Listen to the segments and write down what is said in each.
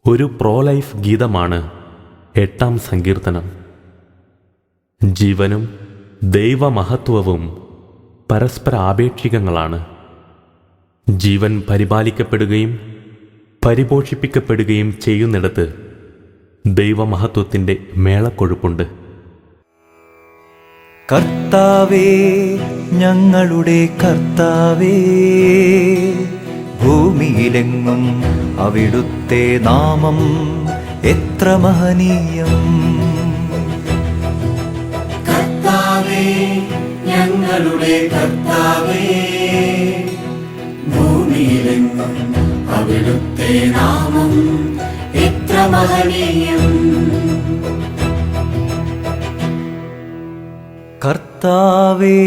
ഒരു പ്രോലൈഫ് ഗീതമാണ് 8-ാം സങ്കീർത്തനം. ജീവനും ദൈവമഹത്വവും പരസ്പര ആപേക്ഷികങ്ങളാണ്. ജീവൻ പരിപാലിക്കപ്പെടുകയും പരിപോഷിപ്പിക്കപ്പെടുകയും ചെയ്യുന്നിടത്ത് ദൈവമഹത്വത്തിൻ്റെ മേളക്കൊഴുപ്പുണ്ട്. കർത്താവേ, ഞങ്ങളുടെ കർത്താവേ, ഭൂമിയിലെങ്ങും അവിടുത്തെ നാമം എത്ര മഹനീയം. കർത്താവേ, ഞങ്ങളുടെ കർത്താവേ, ഭൂമിയിലെങ്ങും അവിടുത്തെ നാമം എത്ര മഹനീയം. കർത്താവേ,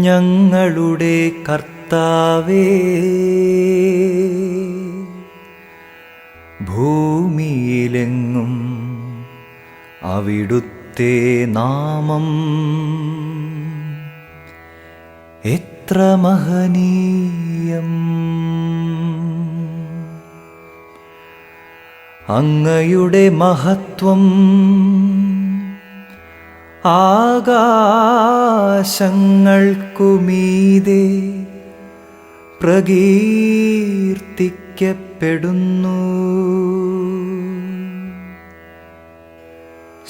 ഞങ്ങളുടെ കർത്താവേ, ഭൂമിയിലെങ്ങും അവിടുത്തെ നാമം എത്ര മഹനീയം. അങ്ങയുടെ മഹത്വം ആകാശങ്ങൾക്കുമീതെ പ്രകീർത്തിക്കപ്പെടുന്നു.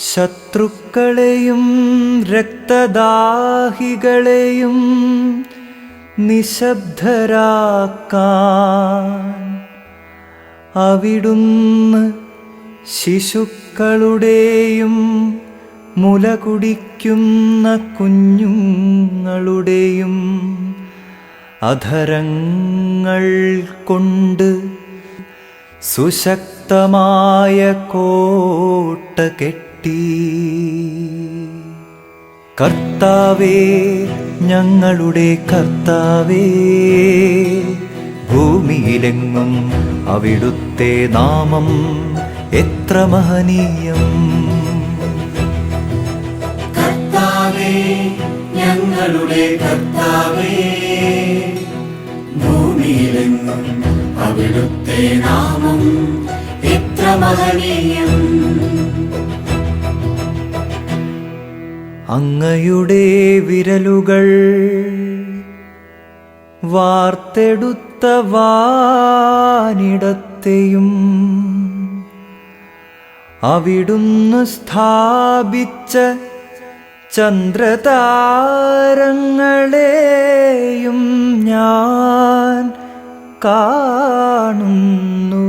ശത്രുക്കളെയും രക്തദാഹികളെയും നിശബ്ദരാക്കാൻ അവിടുന്ന് ശിശുക്കളുടെയും മുലകുടിക്കുന്ന കുഞ്ഞുങ്ങളുടെയും അധരങ്ങൾ കൊണ്ട് സുശക്തമായ കോട്ട കെട്ടി. കർത്താവേ, ഞങ്ങളുടെ കർത്താവേ, ഭൂമിയിലെങ്ങും അവിടുത്തെ നാമം എത്ര മഹനീയം. കർത്താവേ, ഞങ്ങളുടെ കർത്താവേ, ഭൂമിയിലെങ്ങും അവിടുത്തെ നാമം എത്ര മഹനീയം. അങ്ങയുടെ വിരലുകൾ വാർത്തെടുത്ത വാനിടത്തെയും അവിടുന്ന് സ്ഥാപിച്ച ചന്ദ്രതാരങ്ങളെയും ഞാൻ കാണുന്നു.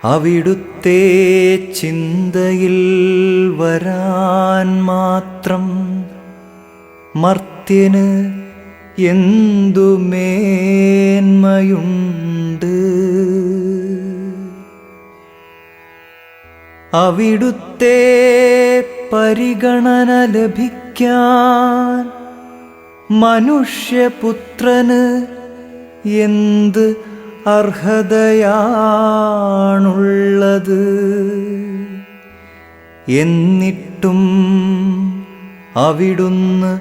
അവിടുത്തെ ചിന്തയിൽ വരാൻ മാത്രം മർത്യന് എന്തു മേന്മയുണ്ട്. അവിടുത്തെ പരിഗണന ലഭിക്കാൻ മനുഷ്യപുത്രന് എന്ത് അർഹതയാണുള്ളത്. എന്നിട്ടും അവിടുന്ന്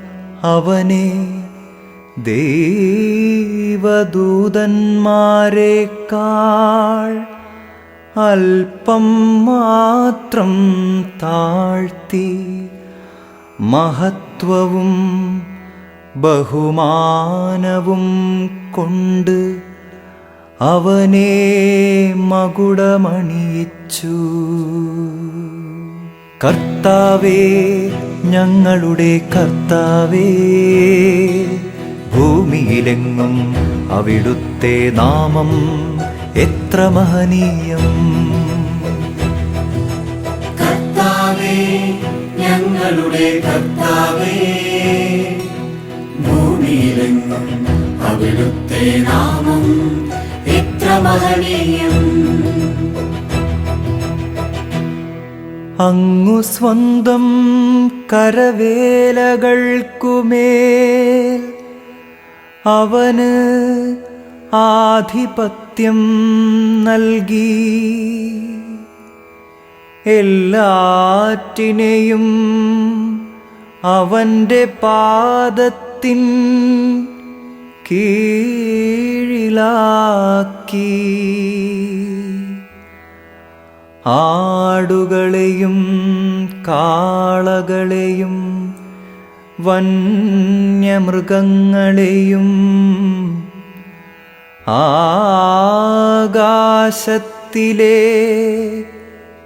അവനെ ദൈവദൂതന്മാരെക്കാൾ അല്പം മാത്രം താഴ്ത്തി മഹത്വവും ബഹുമാനവും കൊണ്ട് അവനെ മകുടമണിയിച്ചു. കർത്താവേ, ഞങ്ങളുടെ കർത്താവേ, ഭൂമിയിലെങ്ങും അവിടുത്തെ നാമം എത്ര മഹനീയം. കർത്താവേ, ഞങ്ങളുടെ കർത്താവേ, ഭൂമിയിലെങ്ങും അവിടുത്തെ നാമം എത്ര മഹനീയം. അങ്ങു സ്വന്തം കരവേലകൾക്കുമേൽ അവന് ആധിപത്യം നൽകി. എല്ലാറ്റിനെയും അവന്റെ പാദത്തിൻ കീഴിലാക്കി. ആടുകളെയും കാളകളെയും വന്യമൃഗങ്ങളെയും ആകാശത്തിലെ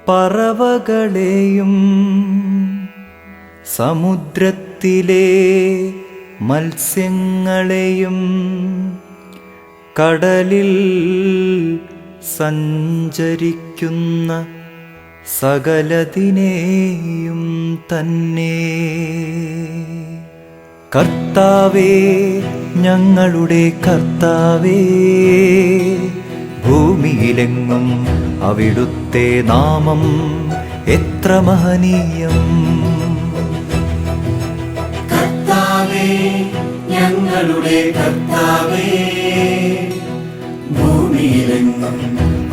പറവകളെയും സമുദ്രത്തിലെ മത്സ്യങ്ങളെയും കടലിൽ സഞ്ചരിക്കുന്ന സകലതിനെയും തന്നെ. കർത്താവേ, ഞങ്ങളുടെ കർത്താവേ, ഭൂമിയിലെങ്ങും അവിടുത്തെ നാമം എത്ര മഹനീയം. കർത്താവേ, ഞങ്ങളുടെ കർത്താവേ, ഭൂമിയിലെങ്ങും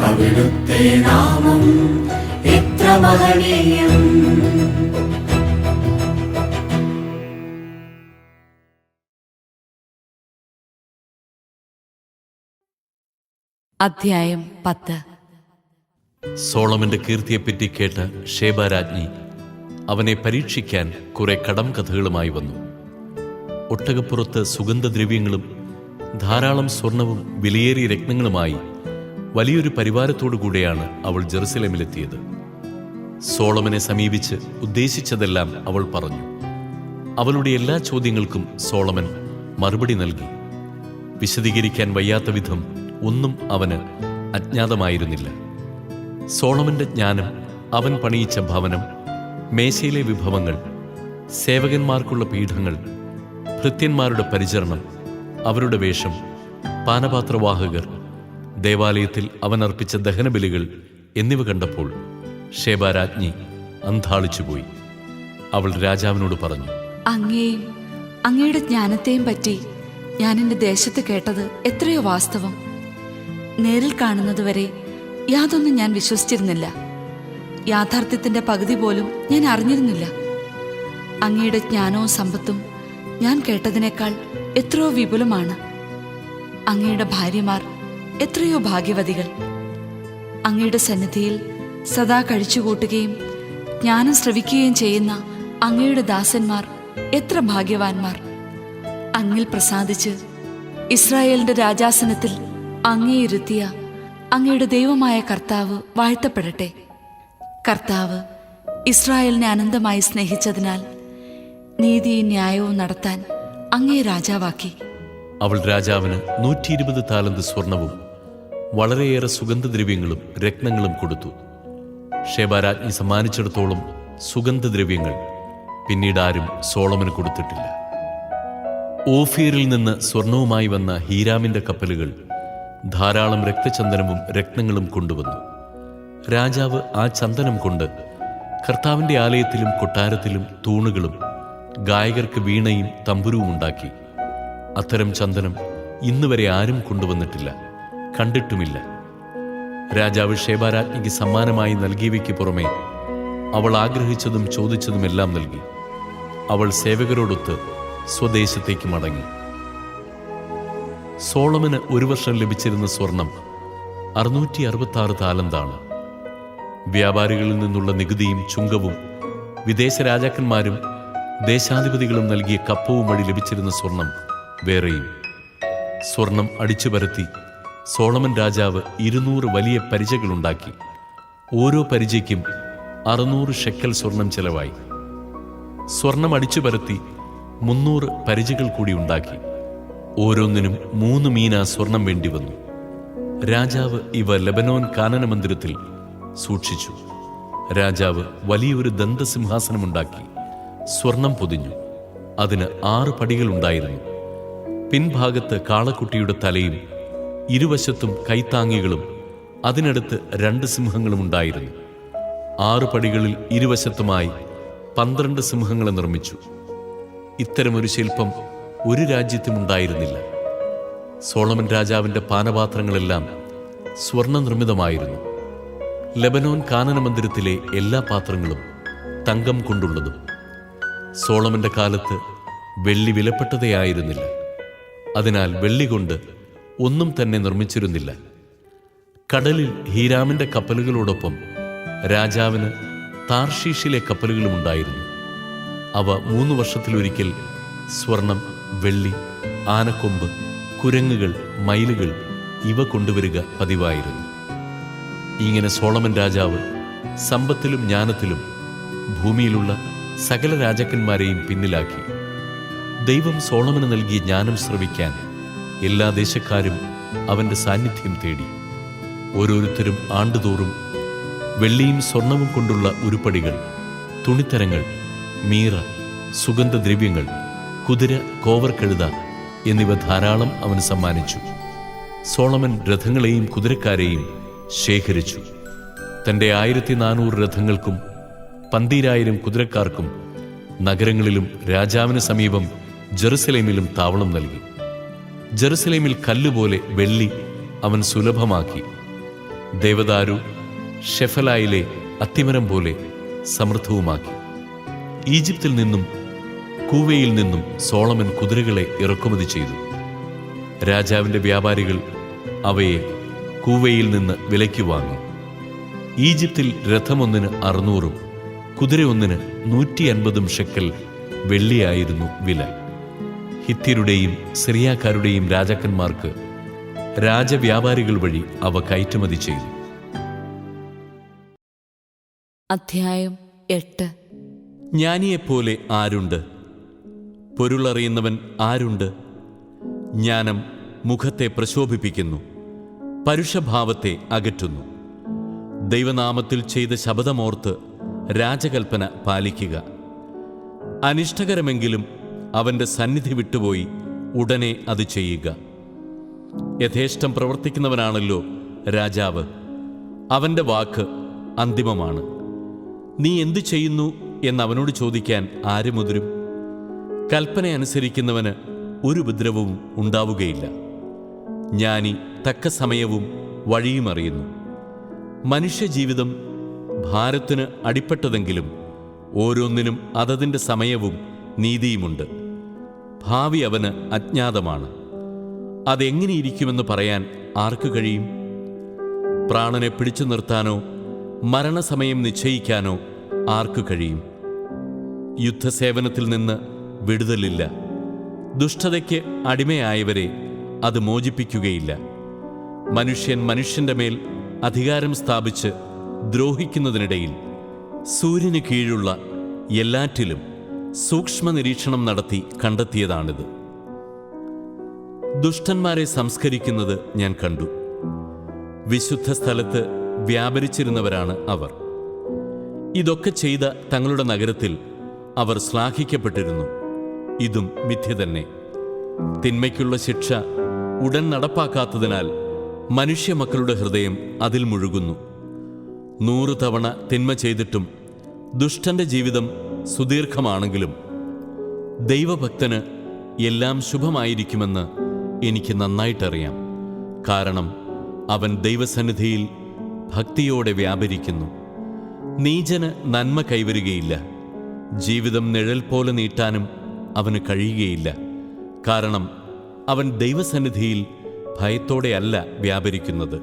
അവിടുത്തെ നാമം എത്ര മഹനീയം. അധ്യായം 10. സോളമന്റെ കീർത്തിയെപ്പറ്റി കേട്ട ഷേബാരാജ്ഞി അവനെ പരീക്ഷിക്കാൻ കുറെ കടം കഥകളുമായി വന്നു. ഒട്ടകപ്പുറത്ത് സുഗന്ധദ്രവ്യങ്ങളും ധാരാളം സ്വർണവും വിലയേറിയ രത്നങ്ങളുമായി വലിയൊരു പരിവാരത്തോടുകൂടെയാണ് അവൾ ജെറുസലേമിലെത്തിയത്. സോളമനെ സമീപിച്ച് ഉദ്ദേശിച്ചതെല്ലാം അവൾ പറഞ്ഞു. അവളുടെ എല്ലാ ചോദ്യങ്ങൾക്കും സോളമൻ മറുപടി നൽകി. വിശദീകരിക്കാൻ വയ്യാത്ത വിധം ഒന്നും അവന് അജ്ഞാതമായിരുന്നില്ല. സോളമന്റെ ജ്ഞാനം, അവൻ പണിയിച്ച ഭവനം, മേശയിലെ വിഭവങ്ങൾ, സേവകന്മാർക്കുള്ള പീഠങ്ങൾ, ഭൃത്യന്മാരുടെ പരിചരണം, അവരുടെ വേഷം, പാനപാത്രവാഹകർ, ദേവാലയത്തിൽ അവൻ അർപ്പിച്ച ദഹനബലികൾ എന്നിവ കണ്ടപ്പോൾ ഷേബാരാജ്ഞി അന്ധാളിച്ചുപോയി. അവൾ രാജാവിനോട് പറഞ്ഞു, അങ്ങയെയും അങ്ങയുടെ ജ്ഞാനത്തെയും പറ്റി ഞാൻ എൻ്റെ ദേശത്ത് കേട്ടത് എത്രയോ വാസ്തവം. നേരിൽ കാണുന്നതുവരെ യാതൊന്നും ഞാൻ വിശ്വസിച്ചിരുന്നില്ല. യാഥാർത്ഥ്യത്തിൻ്റെ പകുതി പോലും ഞാൻ അറിഞ്ഞിരുന്നില്ല. അങ്ങയുടെ ജ്ഞാനവും സമ്പത്തും ഞാൻ കേട്ടതിനേക്കാൾ എത്രയോ വിപുലമാണ്. അങ്ങയുടെ ഭാര്യമാർ എത്രയോ ഭാഗ്യവതികൾ. അങ്ങയുടെ സന്നിധിയിൽ സദാ കഴിച്ചുകൂട്ടുകയും ജ്ഞാനം ശ്രവിക്കുകയും ചെയ്യുന്ന അങ്ങയുടെ ദാസന്മാർ എത്ര ഭാഗ്യവാന്മാർ. അങ്ങിൽ പ്രസാദിച്ച് ഇസ്രായേലിന്റെ രാജാസനത്തിൽ അങ്ങേ ഇരുത്തിയ അങ്ങയുടെ ദൈവമായ കർത്താവ് വാഴ്ത്തപ്പെടട്ടെ. കർത്താവ് ഇസ്രായേലിനെ അനന്തമായി സ്നേഹിച്ചതിനാൽ നീതിയും ന്യായവും നടത്താൻ അങ്ങേ രാജാവാക്കി. അവൾ രാജാവിന് 120 താലന്ത് സ്വർണവും വളരെയേറെ സുഗന്ധദ്രവ്യങ്ങളും രത്നങ്ങളും കൊടുത്തു. ഷേബാരാജ്ഞി സമ്മാനിച്ചിടത്തോളം സുഗന്ധദ്രവ്യങ്ങൾ പിന്നീടാരും സോളമന് കൊടുത്തിട്ടില്ല. ഓഫീറിൽ നിന്ന് സ്വർണവുമായി വന്ന ഹീരാമിന്റെ കപ്പലുകൾ ധാരാളം രക്തചന്ദനവും രത്നങ്ങളും കൊണ്ടുവന്നു. രാജാവ് ആ ചന്ദനം കൊണ്ട് കർത്താവിന്റെ ആലയത്തിലും കൊട്ടാരത്തിലും തൂണുകളും ഗായകർക്ക് വീണയും തമ്പുരുവും ഉണ്ടാക്കി. അത്തരം ചന്ദനം ഇന്നുവരെ ആരും കൊണ്ടുവന്നിട്ടില്ല, കണ്ടിട്ടുമില്ല. രാജാവ് ഷേബാരാജ്ഞിക്ക് സമ്മാനമായി നൽകിയവയ്ക്ക് പുറമെ അവൾ ആഗ്രഹിച്ചതും ചോദിച്ചതുമെല്ലാം നൽകി. അവൾ സേവകരോടൊത്ത് സ്വദേശത്തേക്ക് മടങ്ങി. സോളമന് ഒരു വർഷം ലഭിച്ചിരുന്ന സ്വർണം 666 താലന്താണ്. വ്യാപാരികളിൽ നിന്നുള്ള നികുതിയും ചുങ്കവും വിദേശ രാജാക്കന്മാരും ദേശാധിപതികളും നൽകിയ കപ്പവും വഴി ലഭിച്ചിരുന്ന സ്വർണം വേറെയും. സ്വർണം അടിച്ചുപരത്തി സോളമൻ രാജാവ് 200 വലിയ പരിചകളുണ്ടാക്കി. ഓരോ പരിചയ്ക്കും 600 ഷെക്കൽ സ്വർണം ചെലവായി. സ്വർണം അടിച്ചുപരത്തി 300 പരിചകൾ കൂടി ഉണ്ടാക്കി. ഓരോന്നിനും 3 മീന സ്വർണം വേണ്ടി വന്നു. രാജാവ് ഇവ ലെബനോൻ കാനന മന്ദിരത്തിൽ സൂക്ഷിച്ചു. രാജാവ് വലിയൊരു ദന്തസിംഹാസനമുണ്ടാക്കി സ്വർണം പൊതിഞ്ഞു. അതിന് 6 പടികളുണ്ടായിരുന്നു. പിൻഭാഗത്ത് കാളക്കുട്ടിയുടെ തലയും ഇരുവശത്തും കൈത്താങ്ങികളും അതിനടുത്ത് 2 സിംഹങ്ങളും ഉണ്ടായിരുന്നു. 6 പടികളിൽ ഇരുവശത്തുമായി 12 സിംഹങ്ങളെ നിർമ്മിച്ചു. ഇത്തരമൊരു ശില്പം ഒരു രാജ്യത്തും ഉണ്ടായിരുന്നില്ല. സോളമൻ രാജാവിന്റെ പാനപാത്രങ്ങളെല്ലാം സ്വർണ്ണ നിർമ്മിതമായിരുന്നു. ലെബനോൻ കാനന മന്ദിരത്തിലെ എല്ലാ പാത്രങ്ങളും തങ്കം കൊണ്ടുള്ളതും. സോളമന്റെ കാലത്ത് വെള്ളി വിലപ്പെട്ടതേ ആയിരുന്നില്ല. അതിനാൽ വെള്ളി കൊണ്ട് ഒന്നും തന്നെ നിർമ്മിച്ചിരുന്നില്ല. കടലിൽ ഹീരാമിന്റെ കപ്പലുകളോടൊപ്പം രാജാവിന് താർഷീഷിലെ കപ്പലുകളും ഉണ്ടായിരുന്നു. അവ 3 വർഷത്തിലൊരിക്കൽ സ്വർണം, വെള്ളി, ആനക്കൊമ്പ്, കുരങ്ങുകൾ, മയിലുകൾ ഇവ കൊണ്ടുവരിക പതിവായിരുന്നു. ഇങ്ങനെ സോളമൻ രാജാവ് സമ്പത്തിലും ജ്ഞാനത്തിലും ഭൂമിയിലുള്ള സകല രാജാക്കന്മാരെയും പിന്നിലാക്കി. ദൈവം സോളമന് നൽകിയ ജ്ഞാനം ശ്രവിക്കാൻ എല്ലാ ദേശക്കാരും അവന്റെ സാന്നിധ്യം തേടി. ഓരോരുത്തരും ആണ്ടുതോറും വെള്ളിയും സ്വർണവും കൊണ്ടുള്ള ഉരുപ്പടികൾ, തുണിത്തരങ്ങൾ, മീറ, സുഗന്ധദ്രവ്യങ്ങൾ, കുതിര, കോവർ കഴുത എന്നിവ ധാരാളം അവന് സമ്മാനിച്ചു. സോളമൻ രഥങ്ങളെയും കുതിരക്കാരെയും ശേഖരിച്ചു. തന്റെ 1400 രഥങ്ങൾക്കും 12,000 കുതിരക്കാർക്കും നഗരങ്ങളിലും രാജാവിന് സമീപം ജെറുസലേമിലും താവളം നൽകി. ജെറുസലേമിൽ കല്ലുപോലെ വെള്ളി അവൻ സുലഭമാക്കി. ദേവദാരു ഷെഫലായിലെ അത്തിമരം പോലെ സമൃദ്ധവുമാക്കി. ഈജിപ്തിൽ നിന്നും കൂവയിൽ നിന്നും സോളമൻ കുതിരകളെ ഇറക്കുമതി ചെയ്തു. രാജാവിന്റെ വ്യാപാരികൾ അവയെ കൂവയിൽ നിന്ന് വിലയ്ക്ക് വാങ്ങി. ഈജിപ്തിൽ രഥമൊന്നിന് 600, കുതിരയൊന്നിന് 150 ഷെക്കൽ വെള്ളിയായിരുന്നു വില. ഹിത്യരുടെയും സിറിയാക്കാരുടെയും രാജാക്കന്മാർക്ക് രാജവ്യാപാരികൾ വഴി അവ കയറ്റുമതി ചെയ്തു. അധ്യായം 8. ജ്ഞാനിയെപ്പോലെ ആരുണ്ട്? പൊരുളറിയുന്നവൻ ആരുണ്ട്? ജ്ഞാനം മുഖത്തെ പ്രശോഭിപ്പിക്കുന്നു, പരുഷഭാവത്തെ അകറ്റുന്നു. ദൈവനാമത്തിൽ ചെയ്ത ശപഥമോർത്ത് രാജകൽപ്പന പാലിക്കുക. അനിഷ്ടകരമെങ്കിലും അവന്റെ സന്നിധി വിട്ടുപോയി ഉടനെ അത് ചെയ്യുക. യഥേഷ്ടം പ്രവർത്തിക്കുന്നവനാണല്ലോ രാജാവ്. അവന്റെ വാക്ക് അന്തിമമാണ്. നീ എന്തു ചെയ്യുന്നു എന്നവനോട് ചോദിക്കാൻ ആര് മുതിരും? കൽപ്പന അനുസരിക്കുന്നവന് ഒരു ഉപദ്രവവും ഉണ്ടാവുകയില്ല. ജ്ഞാനി തക്ക സമയവും വഴിയും അറിയുന്നു. മനുഷ്യജീവിതം ഭാരത്തിന് അടിപ്പെട്ടതെങ്കിലും ഓരോന്നിനും അതതിൻ്റെ സമയവും നീതിയുമുണ്ട്. ഭാവി അവന് അജ്ഞാതമാണ്. അതെങ്ങനെയിരിക്കുമെന്ന് പറയാൻ ആർക്ക് കഴിയും? പ്രാണനെ പിടിച്ചു നിർത്താനോ മരണസമയം നിശ്ചയിക്കാനോ ആർക്ക് കഴിയും? യുദ്ധസേവനത്തിൽ നിന്ന് വിടുതലില്ല. ദുഷ്ടതയ്ക്ക് അടിമയായവരെ അത് മോചിപ്പിക്കുകയില്ല. മനുഷ്യൻ മനുഷ്യന്റെ മേൽ അധികാരം സ്ഥാപിച്ച് ദ്രോഹിക്കുന്നതിനിടയിൽ സൂര്യന് കീഴുള്ള എല്ലാറ്റിലും സൂക്ഷ്മ നിരീക്ഷണം നടത്തി കണ്ടെത്തിയതാണിത്. ദുഷ്ടന്മാരെ സംസ്കരിക്കുന്നത് ഞാൻ കണ്ടു. വിശുദ്ധ സ്ഥലത്ത് വ്യാപരിച്ചിരുന്നവരാണ് അവർ. ഇതൊക്കെ ചെയ്ത തങ്ങളുടെ നഗരത്തിൽ അവർ ശ്ലാഘിക്കപ്പെട്ടിരുന്നു. ഇതും മിഥ്യ തന്നെ. തിന്മയ്ക്കുള്ള ശിക്ഷ ഉടൻ നടപ്പാക്കാത്തതിനാൽ മനുഷ്യമക്കളുടെ ഹൃദയം അതിൽ മുഴുകുന്നു. 100 തവണ തിന്മ ചെയ്തിട്ടും ദുഷ്ടന്റെ ജീവിതം സുദീർഘമാണെങ്കിലും ദൈവഭക്തന് എല്ലാം ശുഭമായിരിക്കുമെന്ന് എനിക്ക് നന്നായിട്ടറിയാം. കാരണം അവൻ ദൈവസന്നിധിയിൽ ഭക്തിയോടെ വ്യാപരിക്കുന്നു. നീചന് നന്മ കൈവരുകയില്ല. ജീവിതം നിഴൽ പോലെ നീട്ടാനും അവന് കഴിയുകയില്ല. കാരണം അവൻ ദൈവസന്നിധിയിൽ ഭയത്തോടെയല്ല വ്യാപരിക്കുന്നത്.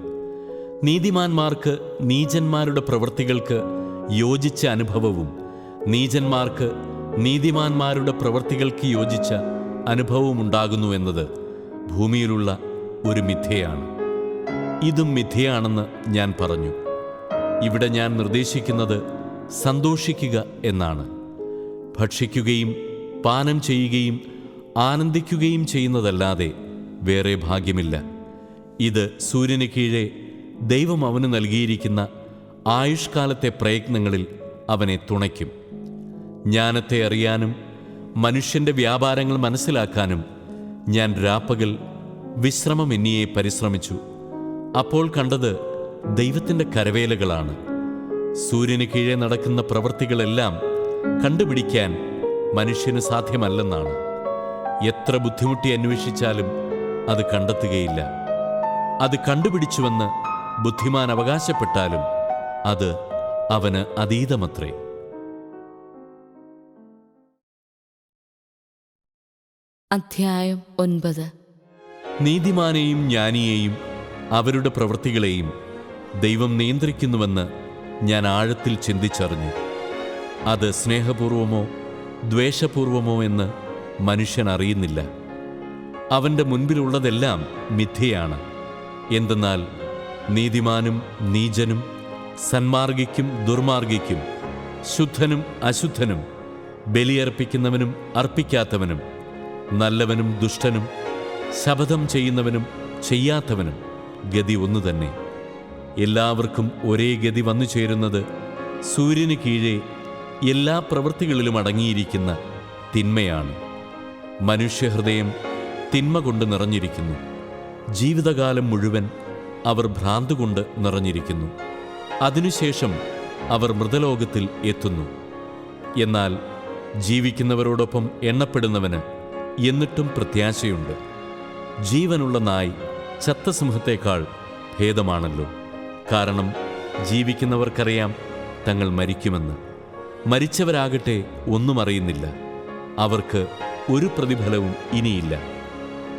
നീതിമാന്മാർക്ക് നീചന്മാരുടെ പ്രവൃത്തികൾക്ക് യോജിച്ച അനുഭവവും നീചന്മാർക്ക് നീതിമാന്മാരുടെ പ്രവൃത്തികൾക്ക് യോജിച്ച അനുഭവമുണ്ടാകുന്നു എന്നത് ഭൂമിയിലുള്ള ഒരു മിഥ്യയാണ്. ഇതും മിഥ്യയാണെന്ന് ഞാൻ പറഞ്ഞു. ഇവിടെ ഞാൻ നിർദ്ദേശിക്കുന്നത് സന്തോഷിക്കുക എന്നാണ്. ഭക്ഷിക്കുകയും പാനം ചെയ്യുകയും ആനന്ദിക്കുകയും ചെയ്യുന്നതല്ലാതെ വേറെ ഭാഗ്യമില്ല. ഇത് സൂര്യന് കീഴെ ദൈവം അവന് നൽകിയിരിക്കുന്ന ആയുഷ്കാലത്തെ പ്രയത്നങ്ങളിൽ അവനെ തുണയ്ക്കും. ജ്ഞാനത്തെ അറിയാനും മനുഷ്യന്റെ വ്യാപാരങ്ങൾ മനസ്സിലാക്കാനും ഞാൻ രാപ്പകൽ വിശ്രമമെന്നിയെ പരിശ്രമിച്ചു. അപ്പോൾ കണ്ടത് ദൈവത്തിൻ്റെ കരവേലകളാണ്. സൂര്യന് കീഴെ നടക്കുന്ന പ്രവൃത്തികളെല്ലാം കണ്ടുപിടിക്കാൻ മനുഷ്യന് സാധ്യമല്ലെന്നാണ്. എത്ര ബുദ്ധിമുട്ടി അന്വേഷിച്ചാലും അത് കണ്ടെത്തുകയില്ല. അത് കണ്ടുപിടിച്ചുവെന്ന് ബുദ്ധിമാൻ അവകാശപ്പെട്ടാലും അത് അവന് അതീതമത്രേ. അധ്യായം 9. നീതിമാനെയും ജ്ഞാനിയെയും അവരുടെ പ്രവൃത്തികളെയും ദൈവം നിയന്ത്രിക്കുന്നുവെന്ന് ഞാൻ ആഴത്തിൽ ചിന്തിച്ചറിഞ്ഞു. അത് സ്നേഹപൂർവമോ ദ്വേഷപൂർവമോ എന്ന് മനുഷ്യൻ അറിയുന്നില്ല. അവൻ്റെ മുൻപിലുള്ളതെല്ലാം മിഥ്യയാണ്. എന്തെന്നാൽ നീതിമാനും നീചനും, സന്മാർഗിക്കും ദുർമാർഗിക്കും, ശുദ്ധനും അശുദ്ധനും, ബലിയർപ്പിക്കുന്നവനും അർപ്പിക്കാത്തവനും, നല്ലവനും ദുഷ്ടനും, ശപഥം ചെയ്യുന്നവനും ചെയ്യാത്തവനും ഗതി ഒന്നു തന്നെ. എല്ലാവർക്കും ഒരേ ഗതി വന്നു ചേരുന്നത് സൂര്യന് കീഴെ എല്ലാ പ്രവൃത്തികളിലും അടങ്ങിയിരിക്കുന്ന തിന്മയാണ്. മനുഷ്യഹൃദയം തിന്മ കൊണ്ട് നിറഞ്ഞിരിക്കുന്നു. ജീവിതകാലം മുഴുവൻ അവർ ഭ്രാന്തുകൊണ്ട് നിറഞ്ഞിരിക്കുന്നു. അതിനുശേഷം അവർ മൃതലോകത്തിൽ എത്തുന്നു. എന്നാൽ ജീവിക്കുന്നവരോടൊപ്പം എണ്ണപ്പെടുന്നവന് എന്നിട്ടും പ്രത്യാശയുണ്ട്. ജീവനുള്ള നായ് ചത്ത സിംഹത്തേക്കാൾ ഭേദമാണല്ലോ. കാരണം ജീവിക്കുന്നവർക്കറിയാം തങ്ങൾ മരിക്കുമെന്ന്. മരിച്ചവരാകട്ടെ ഒന്നും അറിയുന്നില്ല. അവർക്ക് ഒരു പ്രതിഫലവും ഇനിയില്ല.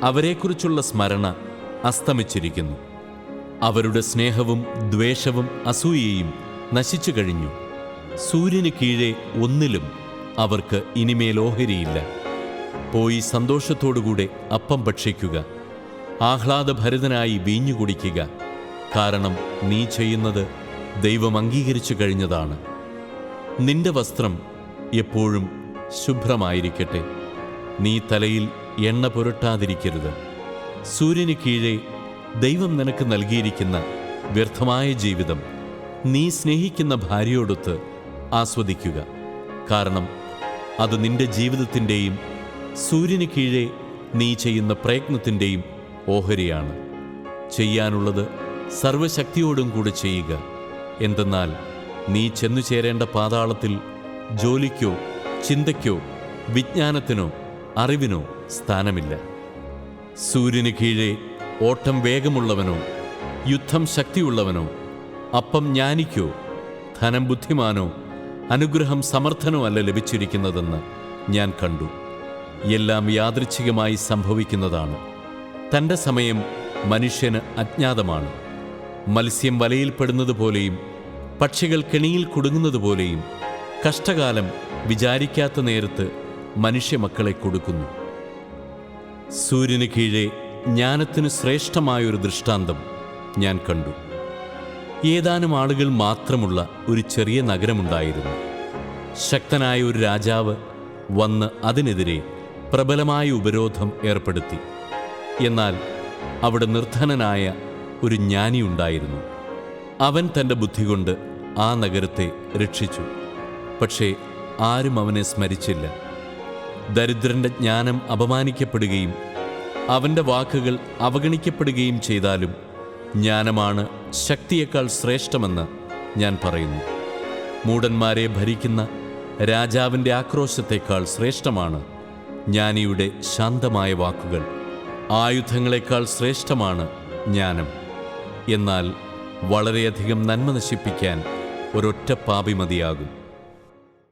അവരെക്കുറിച്ചുള്ള സ്മരണ അസ്തമിച്ചിരിക്കുന്നു. അവരുടെ സ്നേഹവും ദ്വേഷവും അസൂയയും നശിച്ചു കഴിഞ്ഞു. സൂര്യന് കീഴെ ഒന്നിലും അവർക്ക് ഇനിമേൽ ഓഹരിയില്ല. പോയി സന്തോഷത്തോടുകൂടെ അപ്പം ഭക്ഷിക്കുക, ആഹ്ലാദഭരിതനായി വീഞ്ഞു കുടിക്കുക. കാരണം നീ ചെയ്യുന്നത് ദൈവം അംഗീകരിച്ചു കഴിഞ്ഞതാണ്. നിന്റെ വസ്ത്രം എപ്പോഴും ശുഭ്രമായിരിക്കട്ടെ. നീ തലയിൽ എണ്ണ പുരട്ടാതിരിക്കരുത്. സൂര്യന് കീഴെ ദൈവം നിനക്ക് നൽകിയിരിക്കുന്ന വ്യർത്ഥമായ ജീവിതം നീ സ്നേഹിക്കുന്ന ഭാര്യയോടൊത്ത് ആസ്വദിക്കുക. കാരണം അത് നിന്റെ ജീവിതത്തിൻ്റെയും സൂര്യന് കീഴെ നീ ചെയ്യുന്ന പ്രയത്നത്തിൻ്റെയും ഓഹരിയാണ്. ചെയ്യാനുള്ളത് സർവശക്തിയോടും കൂടെ ചെയ്യുക. എന്തെന്നാൽ നീ ചെന്നു ചേരേണ്ട പാതാളത്തിൽ ജോലിക്കോ ചിന്തയ്ക്കോ വിജ്ഞാനത്തിനോ അറിവിനോ സ്ഥാനമില്ല. സൂര്യന് കീഴെ ഓട്ടം വേഗമുള്ളവനോ യുദ്ധം ശക്തിയുള്ളവനോ അപ്പം ജ്ഞാനിക്കോ ധനം ബുദ്ധിമാനോ അനുഗ്രഹം സമർത്ഥനോ അല്ല ലഭിച്ചിരിക്കുന്നതെന്ന് ഞാൻ കണ്ടു. എല്ലാം യാദൃച്ഛികമായി സംഭവിക്കുന്നതാണ്. തൻ്റെ സമയം മനുഷ്യന് അജ്ഞാതമാണ്. മത്സ്യം വലയിൽപ്പെടുന്നത് പോലെയും പക്ഷികൾ കെണിയിൽ കുടുങ്ങുന്നതുപോലെയും കഷ്ടകാലം വിചാരിക്കാത്ത നേരത്ത് മനുഷ്യമക്കളെ കൊടുക്കുന്നു. സൂര്യന് കീഴെ ജ്ഞാനത്തിന് ശ്രേഷ്ഠമായൊരു ദൃഷ്ടാന്തം ഞാൻ കണ്ടു. ഏതാനും ആളുകൾ മാത്രമുള്ള ഒരു ചെറിയ നഗരമുണ്ടായിരുന്നു. ശക്തനായ ഒരു രാജാവ് വന്ന് അതിനെതിരെ പ്രബലമായ ഉപരോധം ഏർപ്പെടുത്തി. എന്നാൽ അവിടെ നിർധനനായ ഒരു ജ്ഞാനിയുണ്ടായിരുന്നു. അവൻ തൻ്റെ ബുദ്ധി കൊണ്ട് ആ നഗരത്തെ രക്ഷിച്ചു. പക്ഷേ ആരും അവനെ സ്മരിച്ചില്ല. ദരിദ്രൻ്റെ ജ്ഞാനം അപമാനിക്കപ്പെടുകയും അവൻ്റെ വാക്കുകൾ അവഗണിക്കപ്പെടുകയും ചെയ്താലും ജ്ഞാനമാണ് ശക്തിയേക്കാൾ ശ്രേഷ്ഠമെന്ന് ഞാൻ പറയുന്നു. മൂഢന്മാരെ ഭരിക്കുന്ന രാജാവിൻ്റെ ആക്രോശത്തേക്കാൾ ശ്രേഷ്ഠമാണ് ജ്ഞാനിയുടെ ശാന്തമായ വാക്കുകൾ. ആയുധങ്ങളെക്കാൾ ശ്രേഷ്ഠമാണ് ജ്ഞാനം. എന്നാൽ വളരെയധികം നന്മ നശിപ്പിക്കാൻ ഒരൊറ്റ പാപി മതിയാകും.